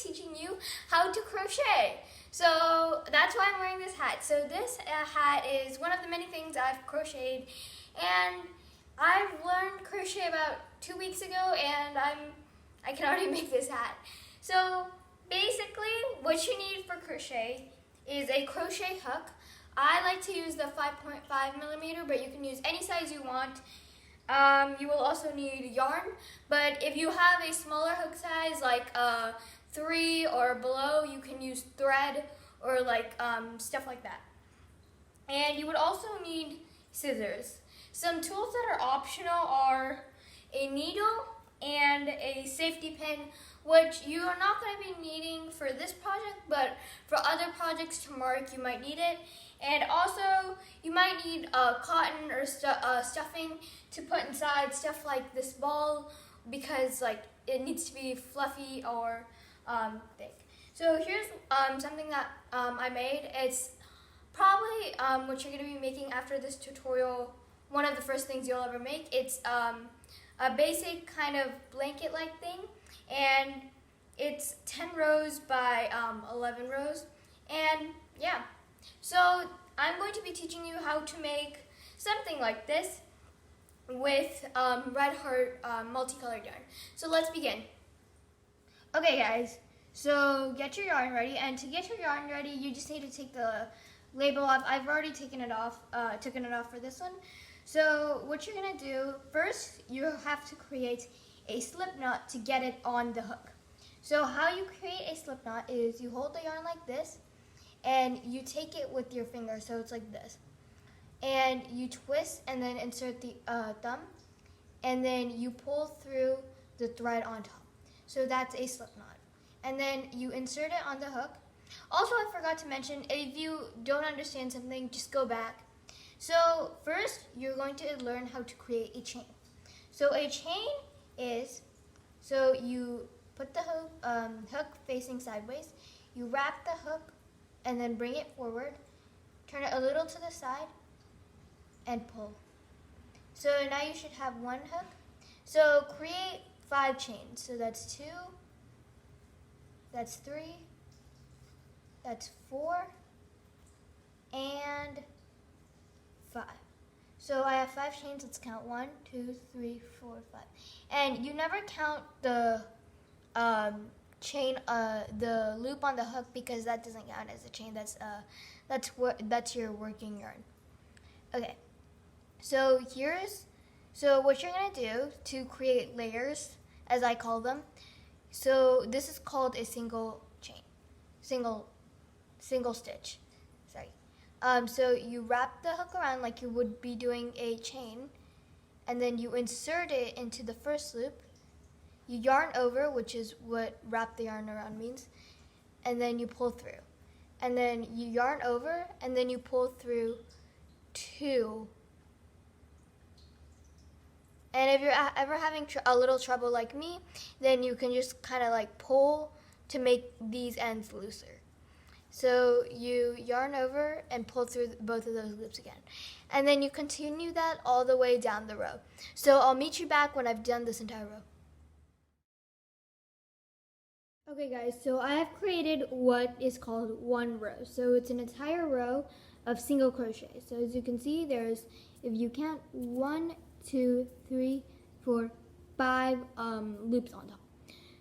teaching you how to crochet. So that's why I'm wearing this hat. So this hat is one of the many things I've crocheted, and I've learned crochet about 2 weeks ago, and I can already make this hat. So basically what you need for crochet is a crochet hook. I like to use the 5.5 millimeter, but you can use any size you want. You will also need yarn, but if you have a smaller hook size, like 3 or below, you can use thread or like stuff like that. And you would also need scissors. Some tools that are optional are a needle and a safety pin, which you are not going to be needing for this project, but for other projects to mark, you might need it. And also, you might need cotton or stuffing to put inside stuff like this ball, because like it needs to be fluffy or thick. So here's something that I made. It's probably what you're going to be making after this tutorial. One of the first things you'll ever make. It's a basic kind of blanket-like thing, and it's 10 rows by 11 rows, and yeah. So I'm going to be teaching you how to make something like this with Red Heart multicolored yarn. So let's begin. Okay guys, so get your yarn ready, and to get your yarn ready, you just need to take the label off. I've already taken it off for this one. So what you're gonna do, first you have to create a slip knot to get it on the hook. So how you create a slip knot is you hold the yarn like this, and you take it with your finger, so it's like this. And you twist and then insert the thumb, and then you pull through the thread on top. So that's a slip knot. And then you insert it on the hook. Also, I forgot to mention, if you don't understand something, just go back. So first, you're going to learn how to create a chain. So a chain is, so you put the hook facing sideways, you wrap the hook and then bring it forward, turn it a little to the side, and pull. So now you should have one hook. So create 5 chains. So that's 2, that's 3, that's 4, and 5. So I have 5 chains. Let's count 1, 2, 3, 4, 5. And you never count the chain, the loop on the hook, because that doesn't count as a chain. That's your working yarn. Okay. So what you're gonna do to create layers, as I call them. So this is called a single chain, single stitch. Sorry. So you wrap the hook around like you would be doing a chain, and then you insert it into the first loop. You yarn over, which is what wrap the yarn around means, and then you pull through. And then you yarn over, and then you pull through 2. And if you're ever having a little trouble like me, then you can just kind of like pull to make these ends looser. So you yarn over and pull through both of those loops again. And then you continue that all the way down the row. So I'll meet you back when I've done this entire row. Okay guys, so I have created what is called one row. So it's an entire row of single crochet. So as you can see, there's, if you count, 1, 2, 3, 4, 5 loops on top.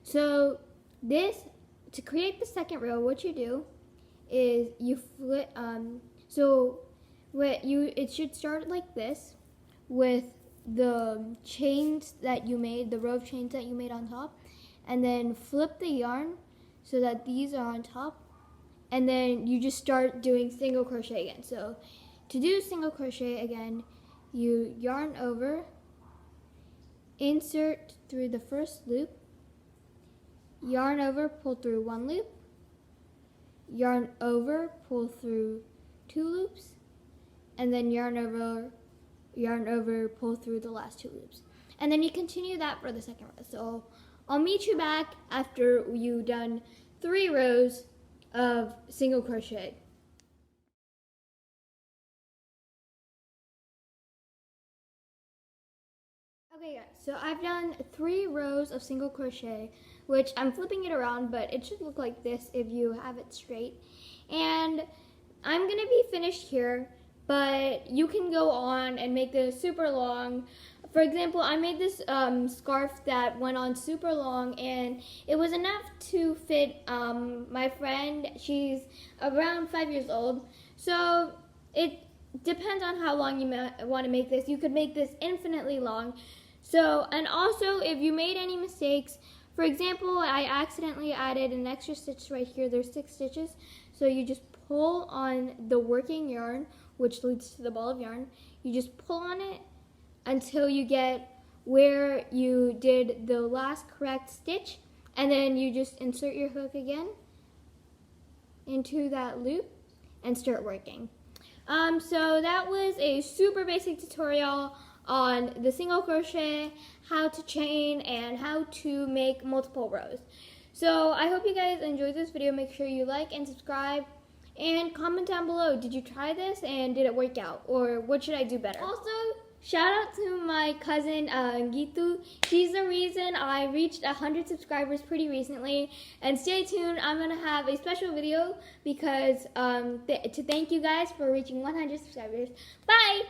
So to create the second row, what you do is you flip, it should start like this, with the chains that you made, the row of chains that you made on top, and then flip the yarn so that these are on top, and then you just start doing single crochet again. So to do single crochet again, you yarn over, insert through the first loop, yarn over, pull through 1 loop, yarn over, pull through 2 loops, and then yarn over, pull through the last 2 loops. And then you continue that for the second row. So I'll meet you back after you've done 3 rows of single crochet. Okay guys, So I've done 3 rows of single crochet, which I'm flipping it around, but it should look like this if you have it straight. And I'm gonna be finished here, but you can go on and make this super long. For example, I made this scarf that went on super long, and it was enough to fit my friend. She's around 5 years old, so it depends on how long you want to make this. You could make this infinitely long. So, and also if you made any mistakes, for example, I accidentally added an extra stitch right here. There's 6 stitches, so you just pull on the working yarn, which leads to the ball of yarn. You just pull on it until you get where you did the last correct stitch, and then you just insert your hook again into that loop and start working. So that was a super basic tutorial on the single crochet, how to chain, and how to make multiple rows. So I hope you guys enjoyed this video. Make sure you like and subscribe, and comment down below, did you try this and did it work out, or what should I do better? Also, shout out to my cousin Gitu. She's the reason I reached 100 subscribers pretty recently. And stay tuned, I'm gonna have a special video because to thank you guys for reaching 100 subscribers. Bye!